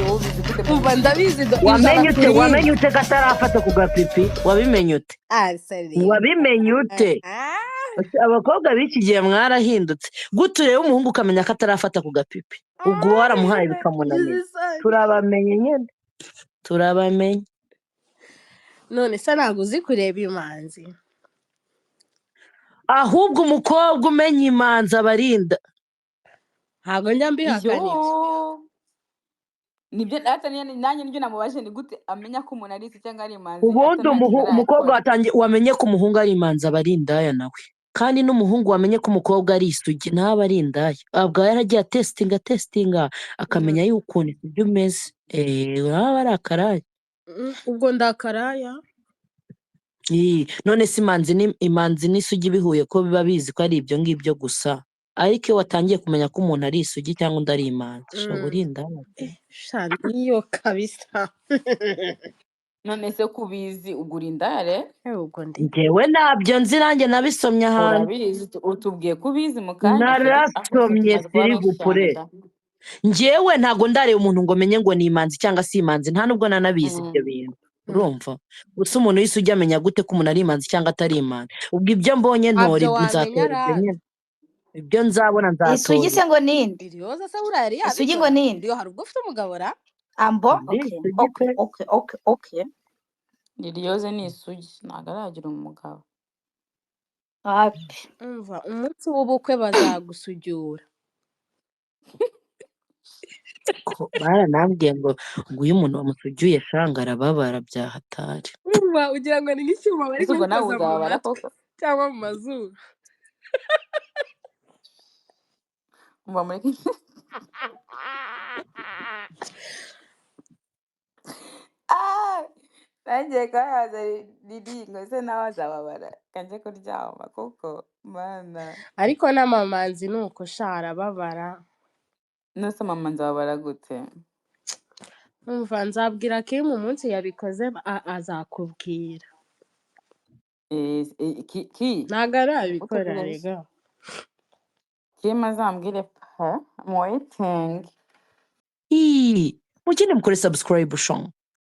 wowe ubizi gute umva ndabizi wamenye ute katarafata ku gapipi wabimenye ute wabimenye ute abakobwa b'iki gihe mwarahindutse gute ureba umuhungu ukamenya ko atarafata ku gapipi ubwo waramuhaye bikamunanira turabamenye nyine turabamenye none se ntabwo uzi kureba imanzi ahubwo umukobwa umenya imanzi abarinda ntabwo njya mbihakana nibyo nanjye nibyo namubaje ni gute amenya ko umuntu ari isi cyangwa ari imanzi ubundi umukobwa watangiye wamenye ko umuhungu ari imanzi abarindaya nawe kandi n'umuhungu wamenye ko umukobwa ari isugi ntaba ari indaya abwo yaragiye atesitinga akamenya yuko ukuntu ibyo umeze uraba ari akaraya ubwo ndakaraya none se imanzi n'isugi bihuye ko biba bizi ko ari ibyo ngibyo gusa ariko iyo watangiye kumenya ko umuntu ari isugi cyangwa undi ari imanzi ushobora indaya niyo kabisa none se kubizi ugura indaya ubwo njyewe ntabyo nzi nanjye nabisomye ahantu urabizi utubwiye kubizi mu kanya narasomye sirivupure njyewe ntabwo ndareba umuntu ngo menye ngo ni imanzi cyangwa si imanzi nta nubwo nanabizi ibyo bintu urumva gusa umuntu wese ujya amenya gute ko umuntu ari imanzi cyangwa atari imanzi ubwo ibyo mbonye ntore nzatora nyine ibyo nzabona nzatora isugi se ngo ninde iriyoza se buriya yari isugi ngo ninde hari ubwo ufite umugabo ra ambo okay iriyoze ni isugi ntabwo aragira umugabo umva umunsi w'ubukwe bazagusujura baranambwiye ngo iyo umuntu wamusugiye shanga arababara bya hatari umva ugira ngo ni nk'icyuma bari gukoza mu matwi cyangwa mu mazuru umva muri nanjye ko yaza riringo se nawe azababara kanje kuryama kuko mana ariko n'amamanzi nuko shara babara nose mama nzababara gute umva nzabwira ko mu munsi yabikoze azakubwira ntabwo arabikora rega kima azambwire pa moyitingi mugende mukore subscribe shong